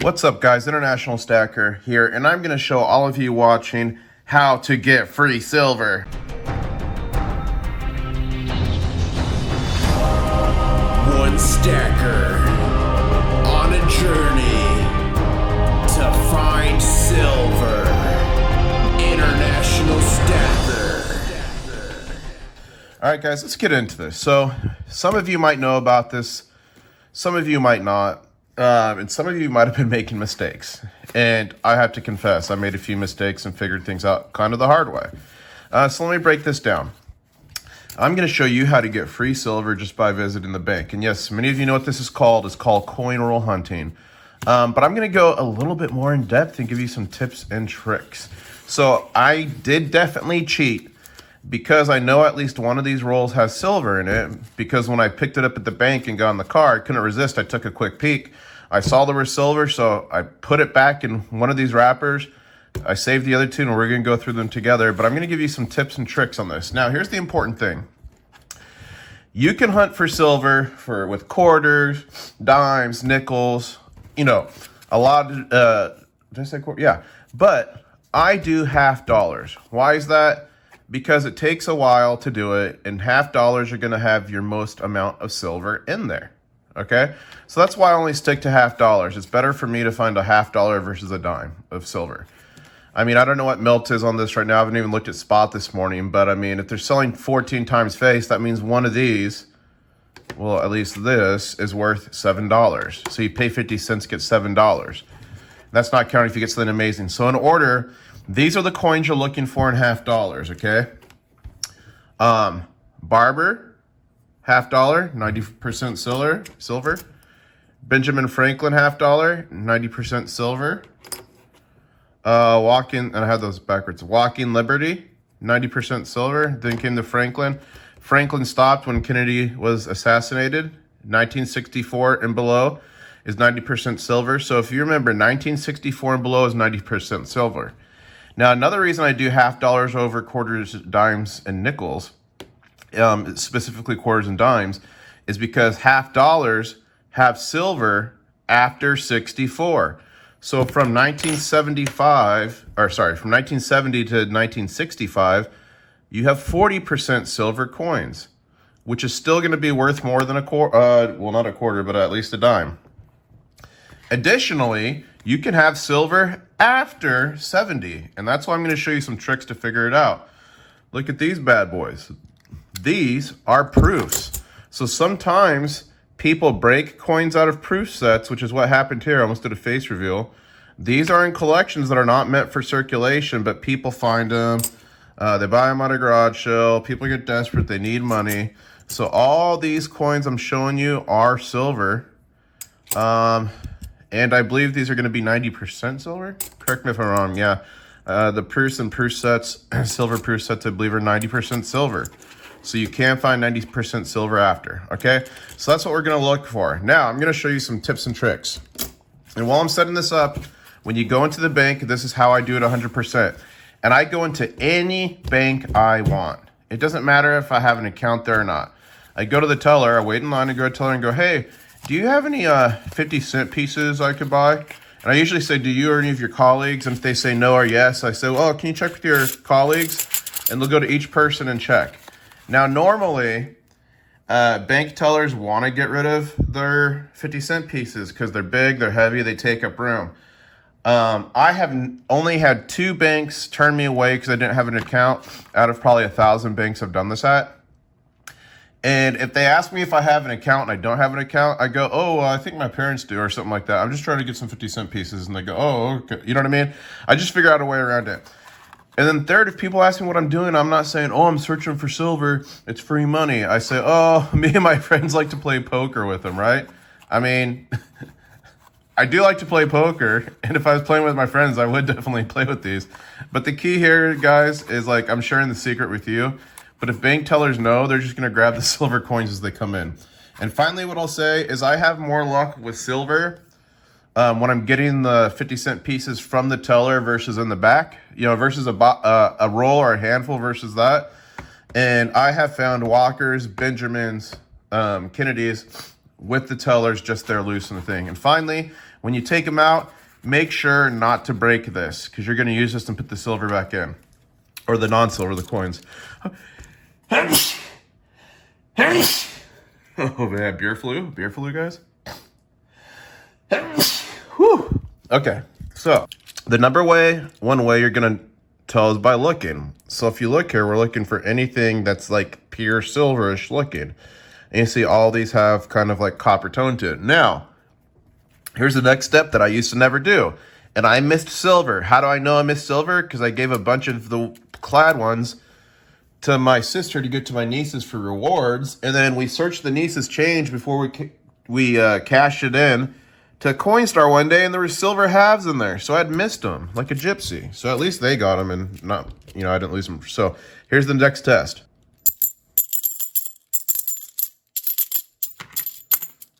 What's up, guys? International Stacker here, and I'm going to show all of you watching how to get free silver. One stacker on a journey to find silver. International Stacker. All right, guys, let's get into this. So, some of you might know about this, some of you might not. And some of you might have been making mistakes. And I have to confess, I made a few mistakes and figured things out kind of the hard way. So let me break this down. I'm going to show you how to get free silver just by visiting the bank. And yes, many of you know what this is called. It's called coin roll hunting. But I'm going to go a little bit more in depth and give you some tips and tricks. So I did definitely cheat, because I know at least one of these rolls has silver in it, because when I picked it up at the bank and got in the car, I couldn't resist. I took a quick peek. I saw there was silver, so I put it back in one of these wrappers. I saved the other two, and we're going to go through them together, but I'm going to give you some tips and tricks on this. Now, here's the important thing. You can hunt for silver with quarters, dimes, nickels, a lot of, did I say quarter? Yeah, but I do half dollars. Why is that? Because it takes a while to do it, and half dollars are going to have your most amount of silver in there, okay? So that's why I only stick to half dollars. It's better for me to find a half dollar versus a dime of silver. I mean, I don't know what melt is on this right now. I haven't even looked at spot this morning, but I mean, if they're selling 14 times face, that means one of these, well, at least this, is worth $7. So you pay 50 cents, get $7. That's not counting if you get something amazing. So in order, these are the coins you're looking for in half dollars, okay? Barber, half dollar, 90% silver. Benjamin Franklin, half dollar, 90% silver. And I had those backwards. Walking Liberty, 90% silver. Then came the Franklin. Franklin stopped when Kennedy was assassinated. 1964 and below is 90% silver. So if you remember, 1964 and below is 90% silver. Now, another reason I do half dollars over quarters, dimes, and nickels, specifically quarters and dimes, is because half dollars have silver after 64. So from 1970 to 1965, you have 40% silver coins, which is still going to be worth more than a quarter, well, not a quarter, but at least a dime. Additionally, you can have silver after 70, and that's why I'm going to show you some tricks to figure it out. Look at these bad boys. These are proofs. So sometimes people break coins out of proof sets, which is what happened here. I almost did a face reveal. These are in collections that are not meant for circulation, but people find them. They buy them at a garage sale. People get desperate. They need money. So all these coins I'm showing you are silver. And I believe these are going to be 90% silver. Correct me if I'm wrong. Yeah. The proofs and proof sets, silver proof sets, I believe, are 90% silver. So you can find 90% silver after. Okay. So that's what we're going to look for. Now, I'm going to show you some tips and tricks. And while I'm setting this up, when you go into the bank, this is how I do it 100%. And I go into any bank I want. It doesn't matter if I have an account there or not. I go to the teller, I wait in line to go to the teller and go, hey, do you have any 50-cent pieces I could buy? And I usually say, do you or any of your colleagues? And if they say no or yes, I say, well, can you check with your colleagues? And they'll go to each person and check. Now, normally, bank tellers want to get rid of their 50-cent pieces because they're big, they're heavy, they take up room. I have only had 2 banks turn me away because I didn't have an account out of probably 1,000 banks I've done this at. And if they ask me if I have an account and I don't have an account, I go, oh, well, I think my parents do or something like that. I'm just trying to get some 50-cent pieces. And they go, oh, okay. You know what I mean? I just figure out a way around it. And then third, if people ask me what I'm doing, I'm not saying, oh, I'm searching for silver. It's free money. I say, oh, me and my friends like to play poker with them, right? I mean, I do like to play poker. And if I was playing with my friends, I would definitely play with these. But the key here, guys, is like I'm sharing the secret with you. But if bank tellers know, they're just going to grab the silver coins as they come in. And finally, what I'll say is I have more luck with silver when I'm getting the 50-cent pieces from the teller versus in the back, versus a roll or a handful versus that. And I have found Walkers, Benjamins, Kennedys with the tellers just there loose in the thing. And finally, When you take them out, make sure not to break this because you're going to use this and put the silver back in. Or the non-silver, the coins. Oh man, beer flu, guys. Whew. Okay, so the one way you're gonna tell is by looking. So if you look here, we're looking for anything that's like pure silverish looking. And you see all these have kind of like copper tone to it. Now, here's the next step that I used to never do. And I missed silver. How do I know I missed silver? Because I gave a bunch of the clad ones to my sister to give to my nieces for rewards. And then we searched the niece's change before we cashed it in to Coinstar one day, and there were silver halves in there. So I'd missed them like a gypsy. So at least they got them and not, I didn't lose them. So here's the next test.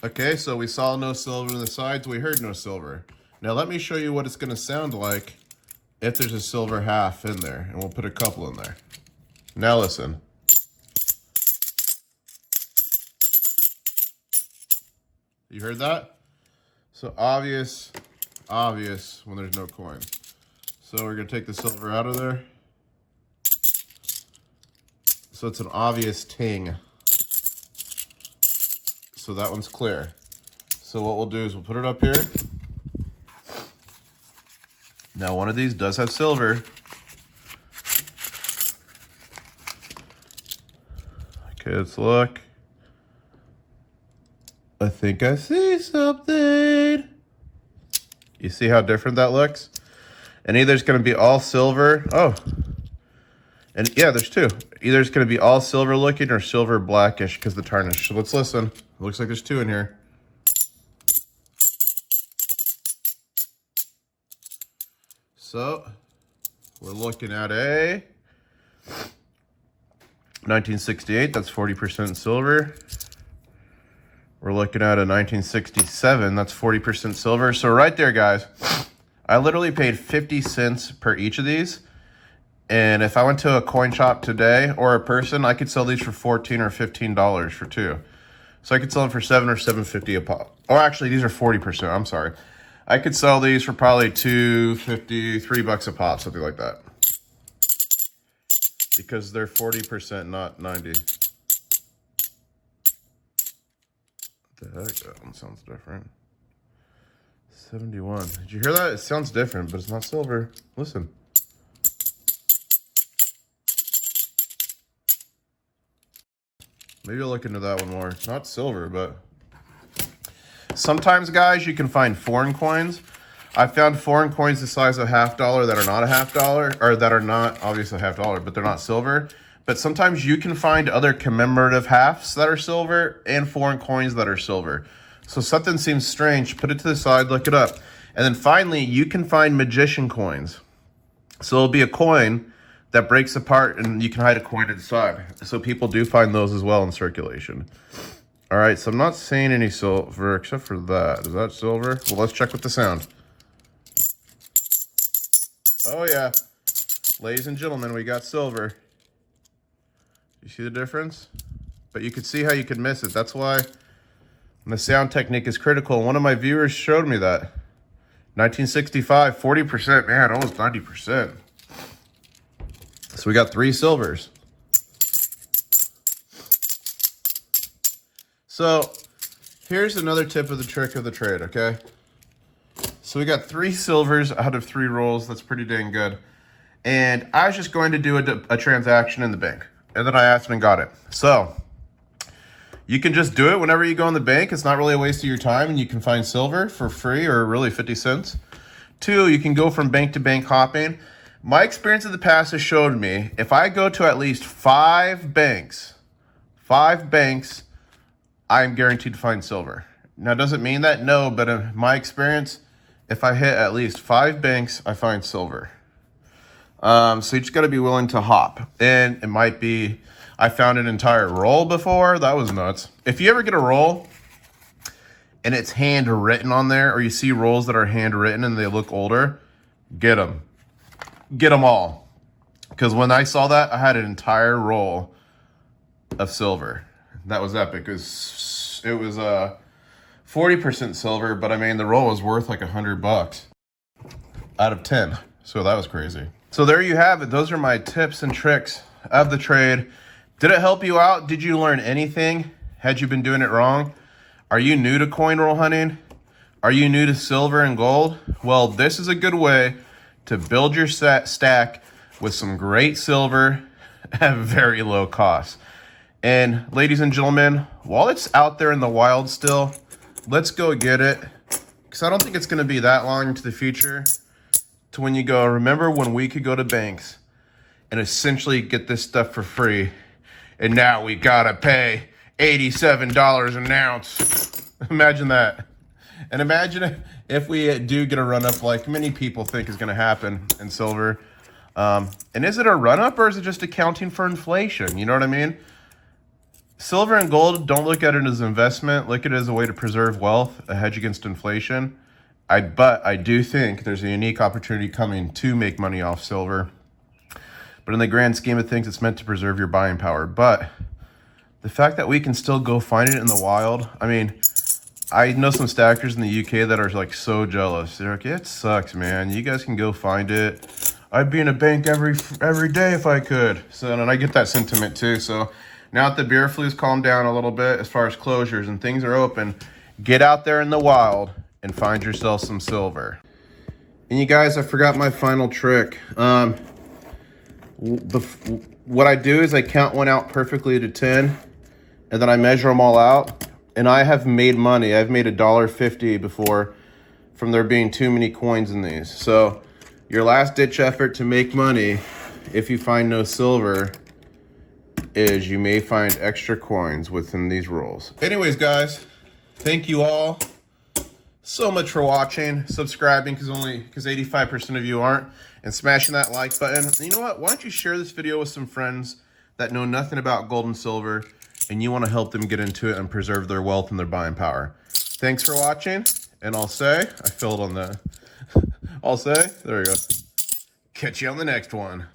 Okay, so we saw no silver on the sides. We heard no silver. Now let me show you what it's going to sound like if there's a silver half in there. And we'll put a couple in there. Now listen. You heard that? So obvious when there's no coin. So we're going to take the silver out of there. So it's an obvious ting. So that one's clear. So what we'll do is we'll put it up here. Now one of these does have silver. Okay, let's look. I think I see something. You see how different that looks? And either it's going to be all silver. Oh. And yeah, there's two. Either it's going to be all silver looking or silver blackish because the tarnish. So let's listen. It looks like there's two in here. So we're looking at a 1968. That's 40% silver. We're looking at a 1967. That's 40% silver. So right there, guys, I literally paid 50 cents per each of these. And if I went to a coin shop today or a person, I could sell these for $14 or $15 for two. So I could sell them for $7 or $7.50 a pop. Or actually, these are 40%. I'm sorry. I could sell these for probably $2.50, $3 a pop, something like that. Because they're 40%, not 90. The heck, that one sounds different. 71. Did you hear that? It sounds different, but it's not silver. Listen. Maybe I'll look into that one more. It's not silver, but sometimes, guys, you can find foreign coins. I found foreign coins the size of $50 that are not a $50, or that are not obviously $50, but they're not silver. But sometimes you can find other commemorative halves that are silver and foreign coins that are silver. So something seems strange, put it to the side, look it up. And then finally, you can find magician coins. So it'll be a coin that breaks apart and you can hide a coin inside. So people do find those as well in circulation. All right, so I'm not seeing any silver except for that. Is that silver? Well, let's check with the sound. Oh yeah, ladies and gentlemen, we got silver. You see the difference? But you can see how you can miss it. That's why the sound technique is critical. One of my viewers showed me that. 1965, 40%, man, almost 90%. So we got 3 silvers. So here's another tip of the trick of the trade, okay? So we got 3 silvers out of 3 rolls. That's pretty dang good. And I was just going to do a transaction in the bank. And then I asked and got it. So you can just do it whenever you go in the bank. It's not really a waste of your time, and you can find silver for free or really 50 cents. 2, you can go from bank to bank hopping. My experience of the past has showed me if I go to at least 5 banks, I'm guaranteed to find silver. Now, does it mean that? No, but in my experience, if I hit at least 5 banks, I find silver. So you just got to be willing to hop. And it might be, I found an entire roll before. That was nuts. If you ever get a roll and it's handwritten on there, or you see rolls that are handwritten and they look older, get them. Get them all. Because when I saw that, I had an entire roll of silver. That was epic. It was 40% silver, but I mean, the roll was worth like $100 out of 10. So that was crazy. So there you have it. Those are my tips and tricks of the trade. Did it help you out? Did you learn anything? Had you been doing it wrong? Are you new to coin roll hunting? Are you new to silver and gold? Well, this is a good way to build your stack with some great silver at very low cost. And ladies and gentlemen, while it's out there in the wild still, let's go get it. Because I don't think it's going to be that long into the future to when you go, remember when we could go to banks and essentially get this stuff for free, and now we got to pay $87 an ounce. Imagine that. And imagine if we do get a run-up like many people think is going to happen in silver. And is it a run-up or is it just accounting for inflation? You know what I mean? Silver and gold, don't look at it as an investment. Look at it as a way to preserve wealth, a hedge against inflation. But I do think there's a unique opportunity coming to make money off silver. But in the grand scheme of things, it's meant to preserve your buying power. But the fact that we can still go find it in the wild, I mean, I know some stackers in the UK that are like so jealous. They're like, it sucks, man. You guys can go find it. I'd be in a bank every day if I could. So, and I get that sentiment too. So now that the beer flu's calmed down a little bit as far as closures and things are open, get out there in the wild and find yourself some silver. And you guys, I forgot my final trick. What I do is I count one out perfectly to 10, and then I measure them all out. And I have made money. I've made $1.50 before from there being too many coins in these. So your last ditch effort to make money, if you find no silver, is you may find extra coins within these rolls. Anyways, guys, thank you all so much for watching, subscribing, because 85% of you aren't, and smashing that like button. And you know what? Why don't you share this video with some friends that know nothing about gold and silver, and you want to help them get into it and preserve their wealth and their buying power. Thanks for watching, and I'll say, I filled on the, I'll say, there we go. Catch you on the next one.